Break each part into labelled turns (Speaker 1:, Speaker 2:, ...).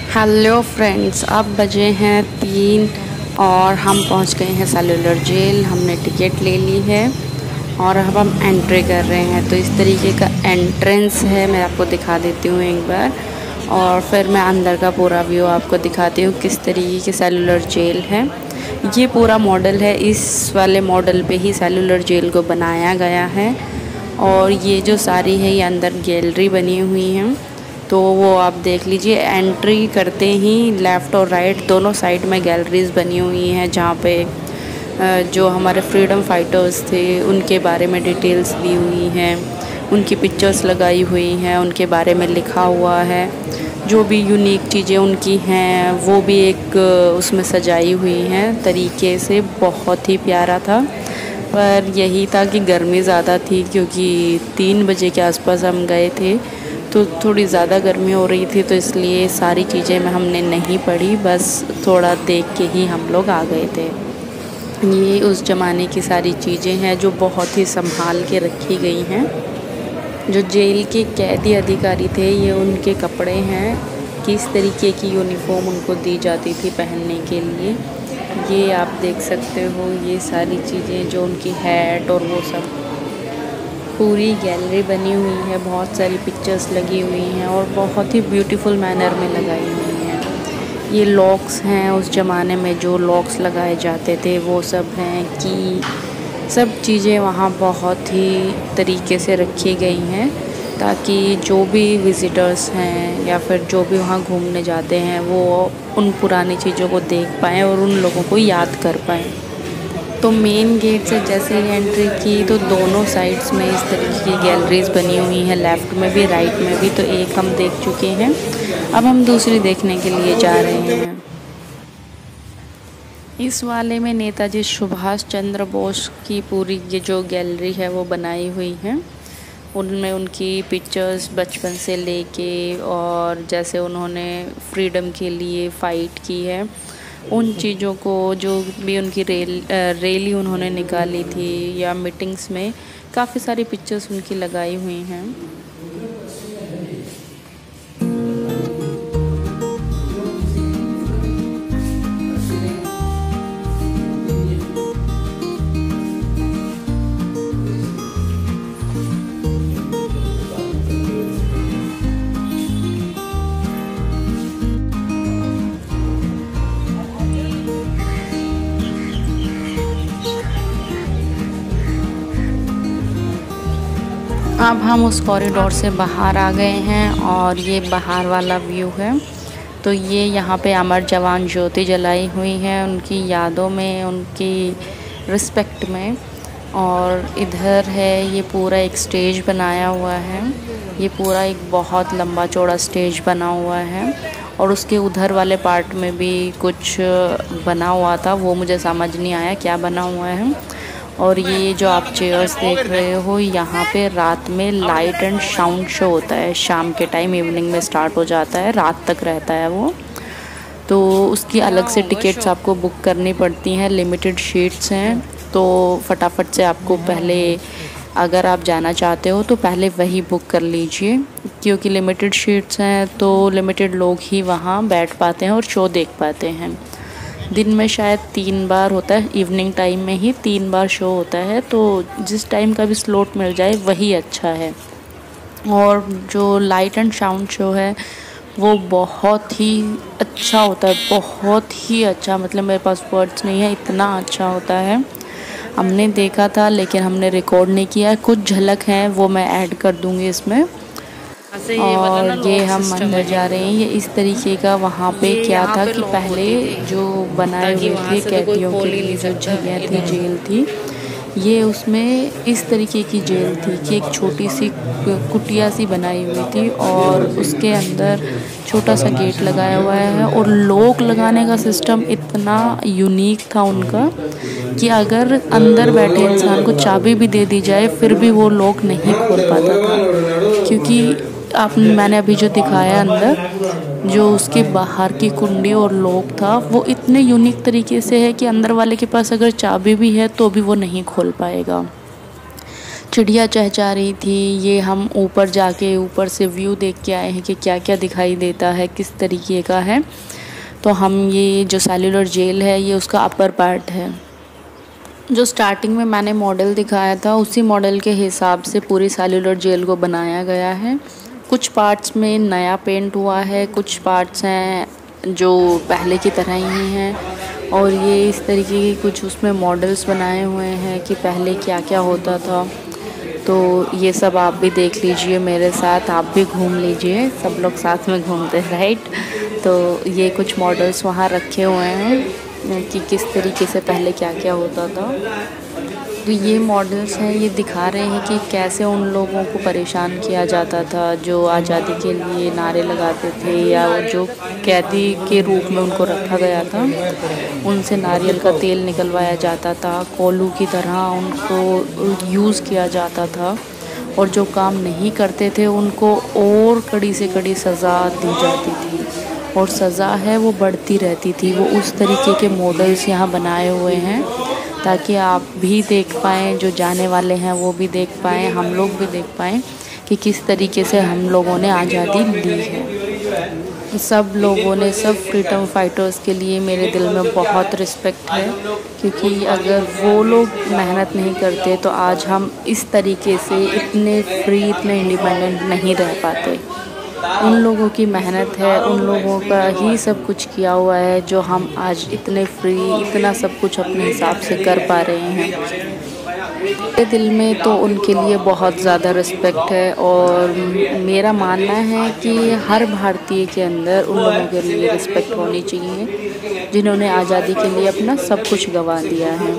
Speaker 1: Hello friends, अब बजे हैं 3 और हम पहुंच गए हैं सेलुलर जेल। हमने टिकट ले ली है और अब हम एंट्री कर रहे हैं। तो इस तरीके का एंट्रेंस है, मैं आपको दिखा देती हूँ एक बार और फिर मैं अंदर का पूरा व्यू आपको दिखाती हूँ किस तरीके की सेलुलर जेल है। ये पूरा मॉडल है, इस वाले मॉडल पे ही सेलुलर जेल को बनाया गया है। और ये जो सारी है ये अंदर गैलरी बनी हुई हैं, तो वो आप देख लीजिए। एंट्री करते ही लेफ़्ट और राइट दोनों साइड में गैलरीज़ बनी हुई हैं, जहाँ पे जो हमारे फ्रीडम फाइटर्स थे उनके बारे में डिटेल्स दी हुई हैं, उनकी पिक्चर्स लगाई हुई हैं, उनके बारे में लिखा हुआ है। जो भी यूनिक चीज़ें उनकी हैं वो भी एक उसमें सजाई हुई हैं तरीके से। बहुत ही प्यारा था, पर यही था कि गर्मी ज़्यादा थी, क्योंकि 3 बजे के आसपास हम गए थे तो थोड़ी ज़्यादा गर्मी हो रही थी, तो इसलिए सारी चीज़ें में हमने नहीं पढ़ी, बस थोड़ा देख के ही हम लोग आ गए थे। ये उस ज़माने की सारी चीज़ें हैं जो बहुत ही संभाल के रखी गई हैं। जो जेल के कैदी अधिकारी थे ये उनके कपड़े हैं, किस तरीके की यूनिफॉर्म उनको दी जाती थी पहनने के लिए, ये आप देख सकते हो। ये सारी चीज़ें जो उनकी हैट और वो सब, पूरी गैलरी बनी हुई है, बहुत सारी पिक्चर्स लगी हुई हैं और बहुत ही ब्यूटीफुल मैनर में लगाई हुई हैं। ये लॉक्स हैं, उस ज़माने में जो लॉक्स लगाए जाते थे वो सब हैं, कि सब चीज़ें वहाँ बहुत ही तरीके से रखी गई हैं, ताकि जो भी विज़िटर्स हैं या फिर जो भी वहाँ घूमने जाते हैं वो उन पुरानी चीज़ों को देख पाएँ और उन लोगों को याद कर पाएँ। तो मेन गेट से जैसे ही एंट्री की तो दोनों साइड्स में इस तरीके की गैलरीज बनी हुई हैं, लेफ़्ट में भी राइट में भी। तो एक हम देख चुके हैं, अब हम दूसरी देखने के लिए जा रहे हैं। इस वाले में नेताजी सुभाष चंद्र बोस की पूरी ये जो गैलरी है वो बनाई हुई है। उनमें उनकी पिक्चर्स बचपन से लेके और जैसे उन्होंने फ्रीडम के लिए फ़ाइट की है उन चीज़ों को, जो भी उनकी रैली उन्होंने निकाली थी या मीटिंग्स में, काफ़ी सारी पिक्चर्स उनकी लगाई हुई हैं। अब हम उस कॉरिडोर से बाहर आ गए हैं और ये बाहर वाला व्यू है। तो ये यहाँ पे अमर जवान ज्योति जलाई हुई है उनकी यादों में, उनकी रिस्पेक्ट में। और इधर है ये पूरा एक स्टेज बनाया हुआ है, ये पूरा एक बहुत लंबा चौड़ा स्टेज बना हुआ है। और उसके उधर वाले पार्ट में भी कुछ बना हुआ था, वो मुझे समझ नहीं आया क्या बना हुआ है। और ये जो आप चेयर्स देख रहे हो, यहाँ पे रात में लाइट एंड साउंड शो होता है, शाम के टाइम इवनिंग में स्टार्ट हो जाता है, रात तक रहता है वो। तो उसकी अलग से टिकट्स आपको बुक करनी पड़ती हैं, लिमिटेड सीट्स हैं। तो फटाफट से आपको पहले, अगर आप जाना चाहते हो तो पहले वही बुक कर लीजिए, क्योंकि लिमिटेड सीट्स हैं तो लिमिटेड लोग ही वहाँ बैठ पाते हैं और शो देख पाते हैं। दिन में शायद 3 बार होता है, इवनिंग टाइम में ही 3 बार शो होता है, तो जिस टाइम का भी स्लॉट मिल जाए वही अच्छा है। और जो लाइट एंड साउंड शो है वो बहुत ही अच्छा होता है, बहुत ही अच्छा, मतलब मेरे पास वर्ड्स नहीं है, इतना अच्छा होता है। हमने देखा था लेकिन हमने रिकॉर्ड नहीं किया है, कुछ झलक हैं वो मैं ऐड कर दूँगी इसमें। और ये हम अंदर जा रहे हैं। ये इस तरीके का वहाँ पे क्या था कि पहले जो बनाए हुए थे कैदियों के लिए जो जगह थी, जेल थी, ये उसमें इस तरीके की जेल थी कि एक छोटी सी कुटिया सी बनाई हुई थी और उसके अंदर छोटा सा गेट लगाया हुआ है। और लॉक लगाने का सिस्टम इतना यूनिक था उनका कि अगर अंदर बैठे इंसान को चाबी भी दे दी जाए फिर भी वो लॉक नहीं खोल पाता था, क्योंकि मैंने अभी जो दिखाया अंदर, जो उसके बाहर की कुंडी और लॉक था वो इतने यूनिक तरीके से है कि अंदर वाले के पास अगर चाबी भी है तो भी वो नहीं खोल पाएगा। चिड़िया चहचहा रही थी। ये हम ऊपर जाके ऊपर से व्यू देख के आए हैं कि क्या क्या दिखाई देता है, किस तरीके का है। तो हम ये जो सेल्युलर जेल है ये उसका अपर पार्ट है। जो स्टार्टिंग में मैंने मॉडल दिखाया था उसी मॉडल के हिसाब से पूरी सेल्युलर जेल को बनाया गया है। कुछ पार्ट्स में नया पेंट हुआ है, कुछ पार्ट्स हैं जो पहले की तरह ही हैं। और ये इस तरीके की कुछ उसमें मॉडल्स बनाए हुए हैं कि पहले क्या क्या होता था। तो ये सब आप भी देख लीजिए मेरे साथ, आप भी घूम लीजिए, सब लोग साथ में घूमते हैं राइट। तो ये कुछ मॉडल्स वहाँ रखे हुए हैं कि किस तरीके से पहले क्या क्या होता था। तो ये मॉडल्स हैं, ये दिखा रहे हैं कि कैसे उन लोगों को परेशान किया जाता था जो आज़ादी के लिए नारे लगाते थे या जो कैदी के रूप में उनको रखा गया था। उनसे नारियल का तेल निकलवाया जाता था, कोलू की तरह उनको यूज़ किया जाता था। और जो काम नहीं करते थे उनको और कड़ी से कड़ी सज़ा दी जाती थी, और सज़ा है वो बढ़ती रहती थी। वो उस तरीके के मॉडल्स यहाँ बनाए हुए हैं ताकि आप भी देख पाएँ, जो जाने वाले हैं वो भी देख पाएँ, हम लोग भी देख पाएँ कि किस तरीके से हम लोगों ने आज़ादी ली है। सब लोगों ने, सब फ्रीडम फाइटर्स के लिए मेरे दिल में बहुत रिस्पेक्ट है, क्योंकि अगर वो लोग मेहनत नहीं करते तो आज हम इस तरीके से इतने फ्री, इतने इंडिपेंडेंट नहीं रह पाते। उन लोगों की मेहनत है, उन लोगों का ही सब कुछ किया हुआ है जो हम आज इतने फ्री, इतना सब कुछ अपने हिसाब से कर पा रहे हैं। मेरे दिल में तो उनके लिए बहुत ज़्यादा रिस्पेक्ट है, और मेरा मानना है कि हर भारतीय के अंदर उन लोगों के लिए रिस्पेक्ट होनी चाहिए जिन्होंने आज़ादी के लिए अपना सब कुछ गंवा दिया है।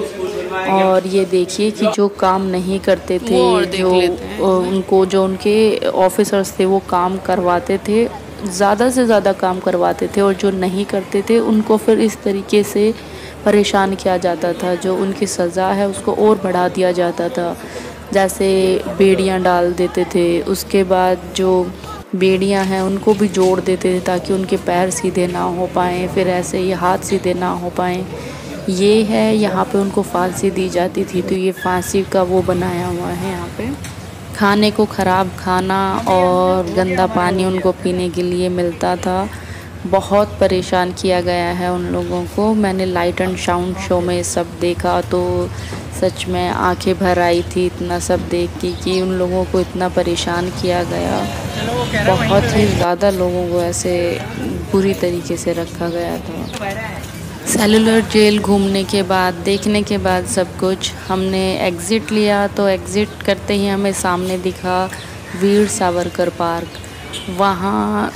Speaker 1: और ये देखिए कि जो काम नहीं करते थे, जो उनके ऑफिसर्स थे वो काम करवाते थे, ज़्यादा से ज़्यादा काम करवाते थे, और जो नहीं करते थे उनको फिर इस तरीके से परेशान किया जाता था। जो उनकी सज़ा है उसको और बढ़ा दिया जाता था, जैसे बेड़ियाँ डाल देते थे, उसके बाद जो बेड़ियाँ हैं उनको भी जोड़ देते थे ताकि उनके पैर सीधे ना हो पाएँ, फिर ऐसे ही हाथ सीधे ना हो पाएँ। ये है, यहाँ पे उनको फांसी दी जाती थी। तो ये फांसी का वो बनाया हुआ है यहाँ पे। खाने को ख़राब खाना और गंदा पानी उनको पीने के लिए मिलता था। बहुत परेशान किया गया है उन लोगों को। मैंने लाइट एंड साउंड शो में सब देखा तो सच में आंखें भर आई थी इतना सब देख के कि उन लोगों को इतना परेशान किया गया। बहुत ही ज़्यादा लोगों को ऐसे बुरी तरीके से रखा गया था। सेल्युलर जेल घूमने के बाद, देखने के बाद सब कुछ, हमने एग्ज़िट लिया तो एग्ज़िट करते ही हमें सामने दिखा वीर सावरकर पार्क। वहाँ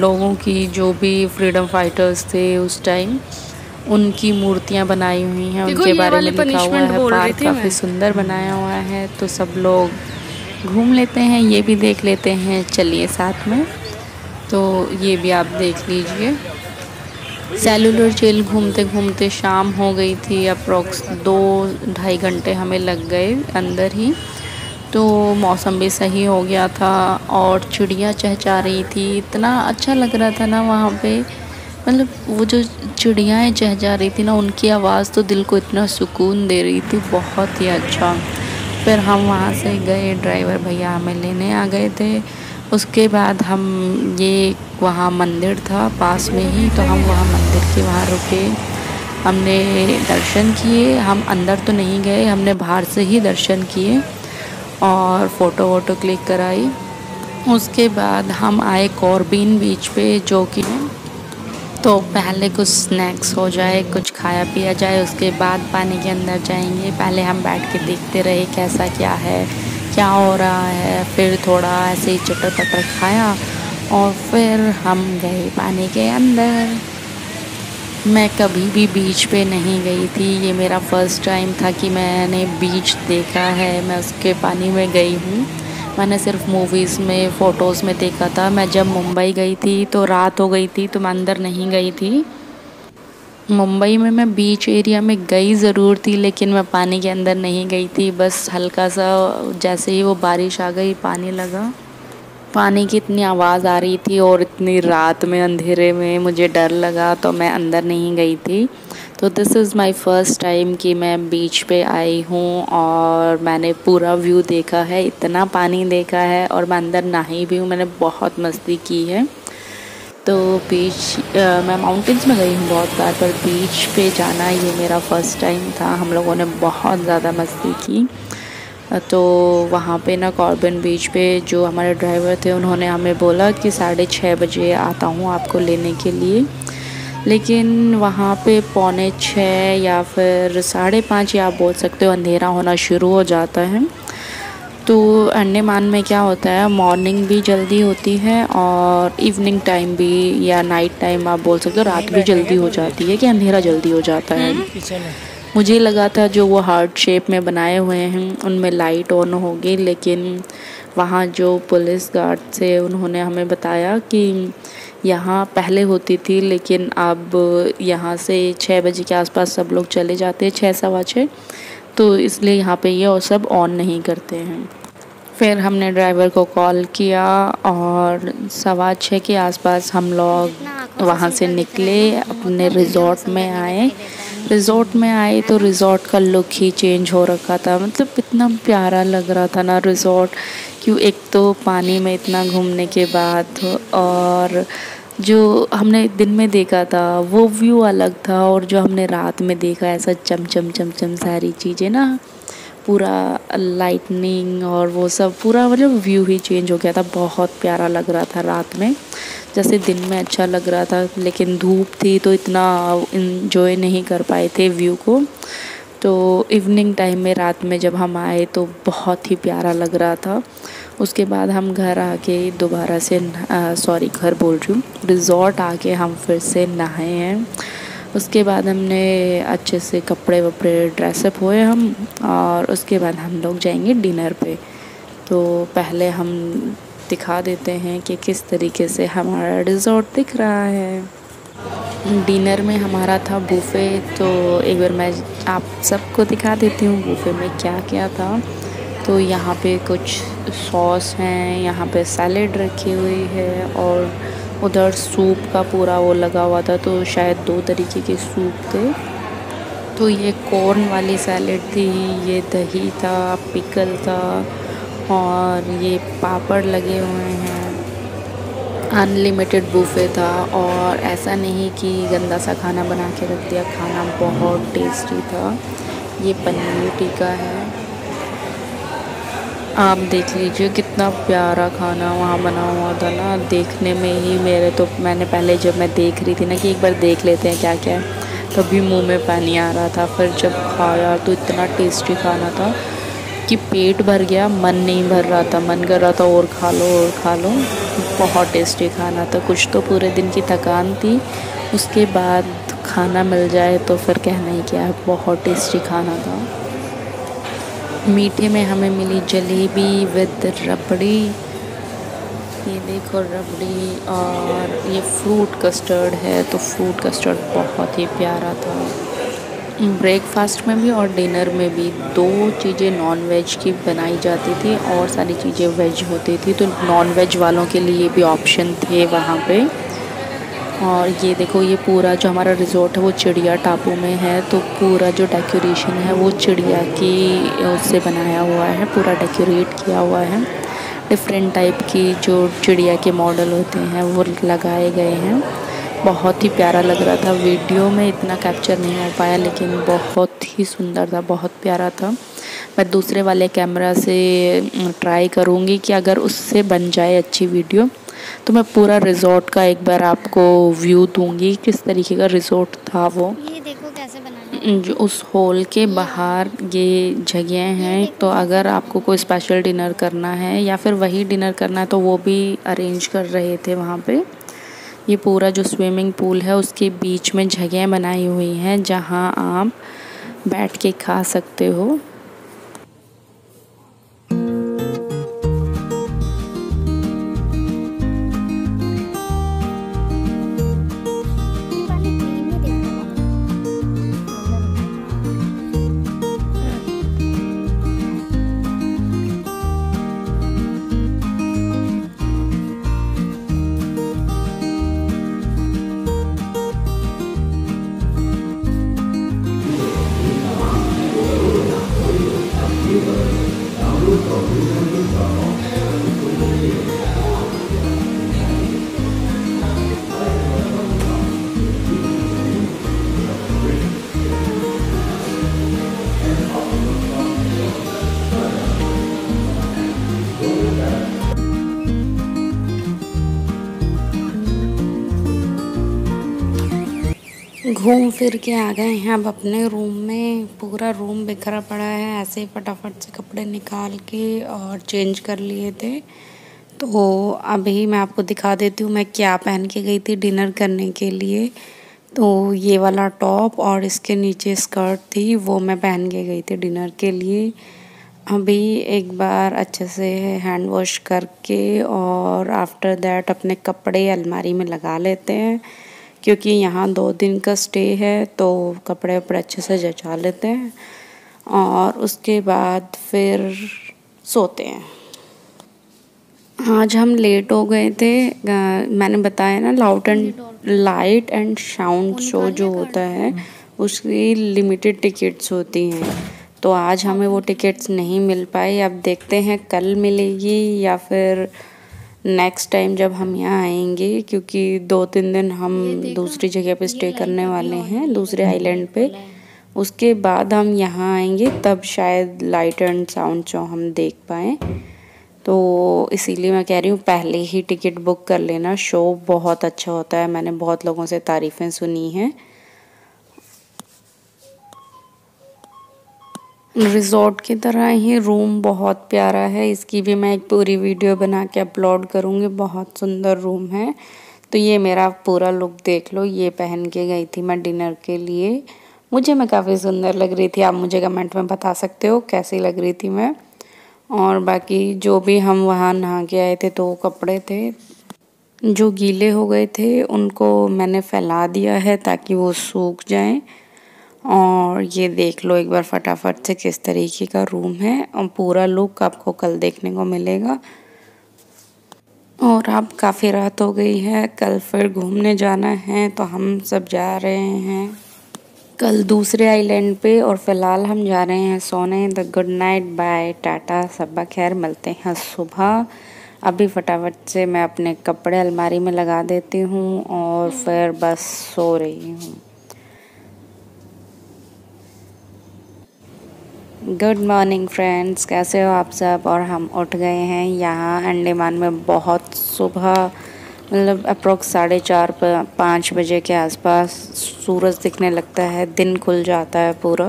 Speaker 1: लोगों की जो भी फ्रीडम फाइटर्स थे उस टाइम, उनकी मूर्तियाँ बनाई हुई हैं, उनके बारे में लिखा हुआ है। पार्क काफ़ी सुंदर बनाया हुआ है, तो सब लोग घूम लेते हैं, ये भी देख लेते हैं, चलिए साथ में। तो ये भी आप देख लीजिए। सेल्युलर जेल घूमते घूमते शाम हो गई थी, अप्रॉक्स 2-2.5 घंटे हमें लग गए अंदर ही। तो मौसम भी सही हो गया था और चिड़िया चहचहा रही थी। इतना अच्छा लग रहा था ना वहाँ पे, मतलब वो जो चिड़ियाएँ चहचहा रही थी ना, उनकी आवाज़ तो दिल को इतना सुकून दे रही थी, बहुत ही अच्छा। फिर हम वहाँ से गए, ड्राइवर भैया हमें लेने आ गए थे। उसके बाद हम ये वहाँ मंदिर था पास में ही, तो हम वहाँ मंदिर के वहाँ रुके, हमने दर्शन किए। हम अंदर तो नहीं गए, हमने बाहर से ही दर्शन किए और फ़ोटो वोटो क्लिक कराई। उसके बाद हम आए कॉर्बिन बीच पे, जो कि तो पहले कुछ स्नैक्स हो जाए, कुछ खाया पिया जाए, उसके बाद पानी के अंदर जाएंगे। पहले हम बैठ के देखते रहे कैसा क्या है, क्या हो रहा है। फिर थोड़ा ऐसे ही चटर पटर खाया और फिर हम गए पानी के अंदर। मैं कभी भी बीच पे नहीं गई थी, ये मेरा फ़र्स्ट टाइम था कि मैंने बीच देखा है। मैं उसके पानी में गई हूँ, मैंने सिर्फ मूवीज़ में, फ़ोटोज़ में देखा था। मैं जब मुंबई गई थी तो रात हो गई थी, तो मैं अंदर नहीं गई थी। मुंबई में मैं बीच एरिया में गई ज़रूर थी, लेकिन मैं पानी के अंदर नहीं गई थी। बस हल्का सा जैसे ही वो बारिश आ गई, पानी लगा, पानी की इतनी आवाज़ आ रही थी और इतनी रात में अंधेरे में मुझे डर लगा, तो मैं अंदर नहीं गई थी। तो this is my first time कि मैं बीच पे आई हूँ और मैंने पूरा व्यू देखा है, इतना पानी देखा है, और मैं अंदर नहाई भी हूँ, मैंने बहुत मस्ती की है। तो बीच मैं माउंटेन्स में गई हूँ बहुत बार, पर बीच पे जाना ये मेरा फ़र्स्ट टाइम था। हम लोगों ने बहुत ज़्यादा मस्ती की। तो वहाँ पे ना कॉर्बन बीच पे जो हमारे ड्राइवर थे उन्होंने हमें बोला कि 6:30 बजे आता हूँ आपको लेने के लिए, लेकिन वहाँ पे 5:45 या फिर 5:30 या आप बोल सकते हो अंधेरा होना शुरू हो जाता है। तो अंडमान में क्या होता है, मॉर्निंग भी जल्दी होती है और इवनिंग टाइम भी, या नाइट टाइम आप बोल सकते हो, रात भी जल्दी हो जाती है कि अंधेरा जल्दी हो जाता है। मुझे लगा था जो वो हार्ट शेप में बनाए हुए हैं उनमें लाइट ऑन होगी, लेकिन वहाँ जो पुलिस गार्ड थे उन्होंने हमें बताया कि यहाँ पहले होती थी, लेकिन अब यहाँ से 6 बजे के आसपास सब लोग चले जाते हैं, 6 सवा 6, तो इसलिए यहाँ पे ये और सब ऑन नहीं करते हैं। फिर हमने ड्राइवर को कॉल किया और 6:15 के आसपास हम लोग वहाँ से निकले, अपने रिज़ॉर्ट में आए। तो रिज़ॉर्ट का लुक ही चेंज हो रखा था, मतलब इतना प्यारा लग रहा था ना रिज़ॉर्ट, क्यों एक तो पानी में इतना घूमने के बाद, और जो हमने दिन में देखा था वो व्यू अलग था, और जो हमने रात में देखा ऐसा चम सारी चीज़ें ना, पूरा लाइटनिंग और वो सब, पूरा मतलब व्यू ही चेंज हो गया था। बहुत प्यारा लग रहा था रात में, जैसे दिन में अच्छा लग रहा था, लेकिन धूप थी तो इतना इन्जॉय नहीं कर पाए थे व्यू को। तो इवनिंग टाइम में रात में जब हम आए तो बहुत ही प्यारा लग रहा था। उसके बाद हम घर आके दोबारा से घर बोल रही हूँ, रिज़ॉर्ट आके हम फिर से नहाए हैं। उसके बाद हमने अच्छे से कपड़े वपड़े ड्रेसअप हुए हम, और उसके बाद हम लोग जाएंगे डिनर पे। तो पहले हम दिखा देते हैं कि किस तरीके से हमारा रिज़ॉर्ट दिख रहा है। डिनर में हमारा था बुफ़े, तो एक बार मैं आप सबको दिखा देती हूँ बुफ़े में क्या क्या था। तो यहाँ पे कुछ सॉस हैं, यहाँ पे सैलेड रखी हुई है, और उधर सूप का पूरा वो लगा हुआ था, तो शायद 2 तरीके के सूप थे। तो ये कॉर्न वाली सैलेड थी, ये दही था, पिकल था, और ये पापड़ लगे हुए हैं। अनलिमिटेड बुफ़े था, और ऐसा नहीं कि गंदा सा खाना बना के रख दिया, खाना बहुत टेस्टी था। ये पनीर टिक्का है, आप देख लीजिए कितना प्यारा खाना वहाँ बना हुआ था ना, देखने में ही मैंने पहले जब मैं देख रही थी ना कि एक बार देख लेते हैं क्या क्या है, तभी मुंह में पानी आ रहा था। फिर जब खाया तो इतना टेस्टी खाना था कि पेट भर गया, मन नहीं भर रहा था, मन कर रहा था और खा लो। बहुत टेस्टी खाना था। कुछ तो पूरे दिन की थकान थी, उसके बाद खाना मिल जाए तो फिर कहना ही क्या है, बहुत टेस्टी खाना था। मीठे में हमें मिली जलेबी विद रबड़ी, ये देखो रबड़ी, और ये फ्रूट कस्टर्ड है, तो फ्रूट कस्टर्ड बहुत ही प्यारा था। ब्रेकफास्ट में भी और डिनर में भी 2 चीज़ें नॉन वेज की बनाई जाती थी और सारी चीज़ें वेज होती थी, तो नॉन वेज वालों के लिए भी ऑप्शन थे वहाँ पे। और ये देखो, ये पूरा जो हमारा रिज़ॉर्ट है वो चिड़िया टापू में है, तो पूरा जो डेकोरेशन है वो चिड़िया की उससे बनाया हुआ है, पूरा डेकोरेट किया हुआ है। डिफरेंट टाइप की जो चिड़िया के मॉडल होते हैं वो लगाए गए हैं। बहुत ही प्यारा लग रहा था, वीडियो में इतना कैप्चर नहीं हो पाया, लेकिन बहुत ही सुंदर था, बहुत प्यारा था। मैं दूसरे वाले कैमरा से ट्राई करूँगी कि अगर उससे बन जाए अच्छी वीडियो तो मैं पूरा रिज़ॉर्ट का एक बार आपको व्यू दूँगी, किस तरीके का रिज़ॉर्ट था वो।
Speaker 2: ये देखो कैसे बनाना
Speaker 1: जो उस हॉल के बाहर ये जगह हैं, तो अगर आपको कोई स्पेशल डिनर करना है या फिर वही डिनर करना है तो वो भी अरेंज कर रहे थे वहाँ पे। ये पूरा जो स्विमिंग पूल है उसके बीच में जगह बनाई हुई हैं जहाँ आप बैठ के खा सकते हो। घूम फिर के आ गए हैं अब अपने रूम में। पूरा रूम बिखरा पड़ा है, ऐसे ही फटाफट से कपड़े निकाल के और चेंज कर लिए थे। तो अभी मैं आपको दिखा देती हूँ मैं क्या पहन के गई थी डिनर करने के लिए। तो ये वाला टॉप और इसके नीचे स्कर्ट थी, वो मैं पहन के गई थी डिनर के लिए। अभी एक बार अच्छे से हैंड वॉश करके और आफ्टर दैट अपने कपड़े अलमारी में लगा लेते हैं, क्योंकि यहाँ 2 दिन का स्टे है तो कपड़े वपड़े अच्छे से जचा लेते हैं और उसके बाद फिर सोते हैं। आज हम लेट हो गए थे। मैंने बताया ना लाइट एंड साउंड शो जो होता है उसकी लिमिटेड टिकट्स होती हैं, तो आज हमें वो टिकट्स नहीं मिल पाई। अब देखते हैं कल मिलेगी या फिर नेक्स्ट टाइम जब हम यहाँ आएंगे, क्योंकि 2-3 दिन हम दूसरी जगह पे स्टे करने वाले हैं, दूसरे आइलैंड पे। उसके बाद हम यहाँ आएंगे तब शायद लाइट एंड साउंड शो हम देख पाएँ। तो इसीलिए मैं कह रही हूँ पहले ही टिकट बुक कर लेना। शो बहुत अच्छा होता है, मैंने बहुत लोगों से तारीफ़ें सुनी हैं। रिजॉर्ट की तरह ही रूम बहुत प्यारा है, इसकी भी मैं एक पूरी वीडियो बना के अपलोड करूँगी। बहुत सुंदर रूम है। तो ये मेरा पूरा लुक देख लो, ये पहन के गई थी मैं डिनर के लिए। मैं काफ़ी सुंदर लग रही थी, आप मुझे कमेंट में बता सकते हो कैसी लग रही थी मैं। और बाकी जो भी हम वहाँ नहा के आए थे तो कपड़े थे जो गीले हो गए थे उनको मैंने फैला दिया है ताकि वो सूख जाएं। और ये देख लो एक बार फटाफट से किस तरीके का रूम है, और पूरा लुक आपको कल देखने को मिलेगा। और अब काफ़ी रात हो गई है, कल फिर घूमने जाना है तो हम सब जा रहे हैं कल दूसरे आइलैंड पे। और फिलहाल हम जा रहे हैं सोने। The good night, bye, tata, सब्बा खैर, मिलते हैं सुबह। अभी फटाफट से मैं अपने कपड़े अलमारी में लगा देती हूँ और फिर बस सो रही हूँ। गुड मॉर्निंग फ्रेंड्स, कैसे हो आप सब। और हम उठ गए हैं। यहाँ अंडमान में बहुत सुबह मतलब अप्रोक्स 4:30-5 बजे के आसपास सूरज दिखने लगता है, दिन खुल जाता है पूरा।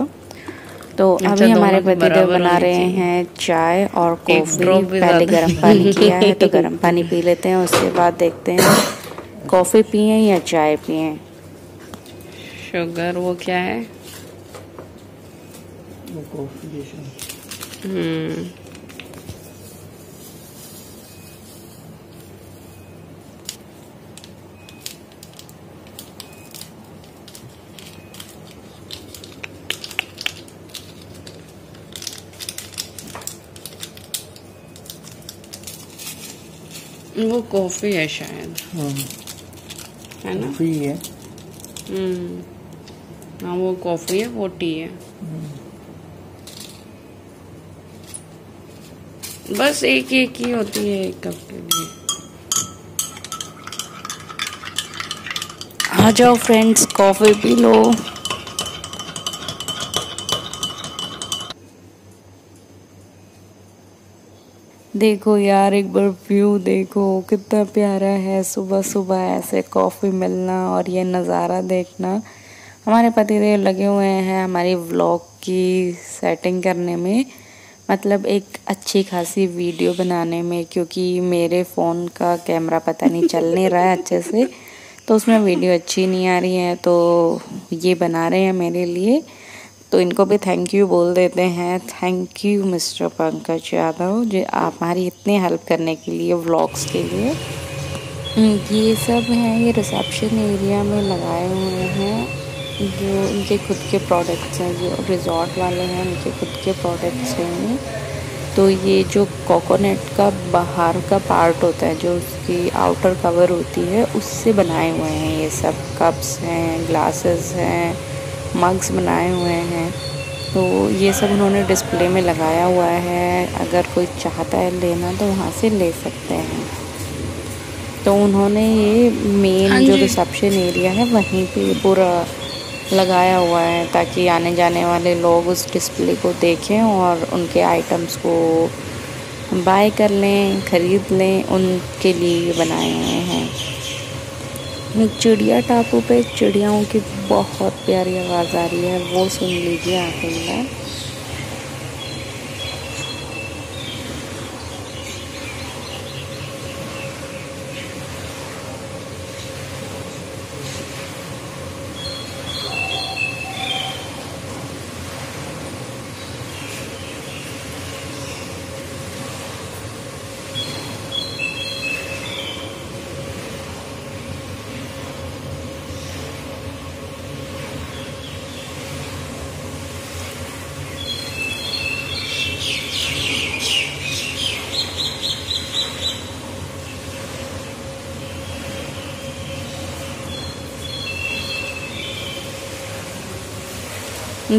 Speaker 1: तो अभी हमारे पतिदेव बना रहे हैं चाय और कॉफ़ी। पहले गर्म पानी किया है तो गर्म पानी पी लेते हैं, उसके बाद देखते हैं कॉफ़ी पिए या चाय पिए। शुगर वो क्या है, वो कॉफ़ी। वो कॉफ़ी है शायद, है ना? कॉफ़ी है। हाँ वो कॉफ़ी है, वो टी है। बस एक ही होती है एक कप के लिए। आ जाओ फ्रेंड्स, कॉफ़ी पी लो। देखो यार एक बार व्यू देखो कितना प्यारा है, सुबह सुबह ऐसे कॉफ़ी मिलना और ये नज़ारा देखना। हमारे पतिदेव लगे हुए हैं हमारी व्लॉग की सेटिंग करने में, मतलब एक अच्छी खासी वीडियो बनाने में, क्योंकि मेरे फ़ोन का कैमरा पता नहीं चल नहीं रहा है अच्छे से, तो उसमें वीडियो अच्छी नहीं आ रही है, तो ये बना रहे हैं मेरे लिए। तो इनको भी थैंक यू बोल देते हैं। Thank you mister Pankaj Yadav जो आप हमारी इतनी हेल्प करने के लिए व्लॉग्स के लिए। ये सब हैं, ये रिसेप्शन एरिया में लगाए हुए हैं जो इनके खुद के प्रोडक्ट्स हैं, जो रिजॉर्ट वाले हैं उनके खुद के प्रोडक्ट्स हैं। तो ये जो कोकोनट का बाहर का पार्ट होता है, जो उसकी आउटर कवर होती है, उससे बनाए हुए हैं ये सब। कप्स हैं, ग्लासेस हैं, मग्स बनाए हुए हैं। तो ये सब उन्होंने डिस्प्ले में लगाया हुआ है, अगर कोई चाहता है लेना तो वहाँ से ले सकते हैं। तो उन्होंने ये मेन जो रिसेप्शन एरिया है वहीं पे पूरा लगाया हुआ है, ताकि आने जाने वाले लोग उस डिस्प्ले को देखें और उनके आइटम्स को बाय कर लें, ख़रीद लें, उनके लिए बनाए हुए हैं। चिड़िया टापू पे चिड़ियाओं की बहुत प्यारी आवाज़ आ रही है, वो सुन लीजिए आप एक बार।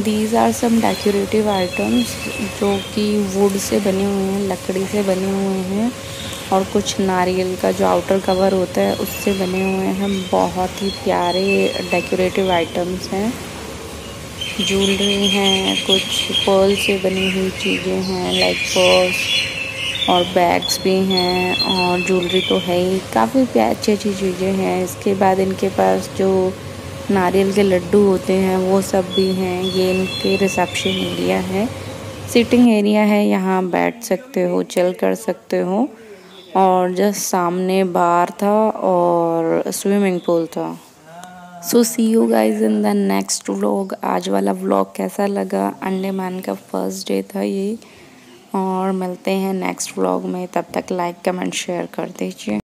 Speaker 1: These are some decorative items जो कि वुड से बने हुए हैं, लकड़ी से बने हुए हैं और कुछ नारियल का जो आउटर कवर होता है उससे बने हुए हैं। बहुत ही प्यारे डेकोरेटिव आइटम्स हैं, ज्वेलरी हैं, कुछ पर्ल से बनी हुई चीज़ें हैं लाइक पर्स और बैग्स भी हैं और ज्वेलरी तो है ही, काफ़ी अच्छी अच्छी चीज़ें हैं। इसके बाद इनके पास जो नारियल के लड्डू होते हैं वो सब भी हैं। ये इनके रिसेप्शन एरिया है, सिटिंग एरिया है, यहाँ बैठ सकते हो, चिल कर सकते हो। और जस्ट सामने बार था और स्विमिंग पूल था। So see you guys in the next vlog. आज वाला व्लॉग कैसा लगा? अंडमान का फर्स्ट डे था ये, और मिलते हैं नेक्स्ट व्लॉग में। तब तक लाइक कमेंट शेयर कर दीजिए।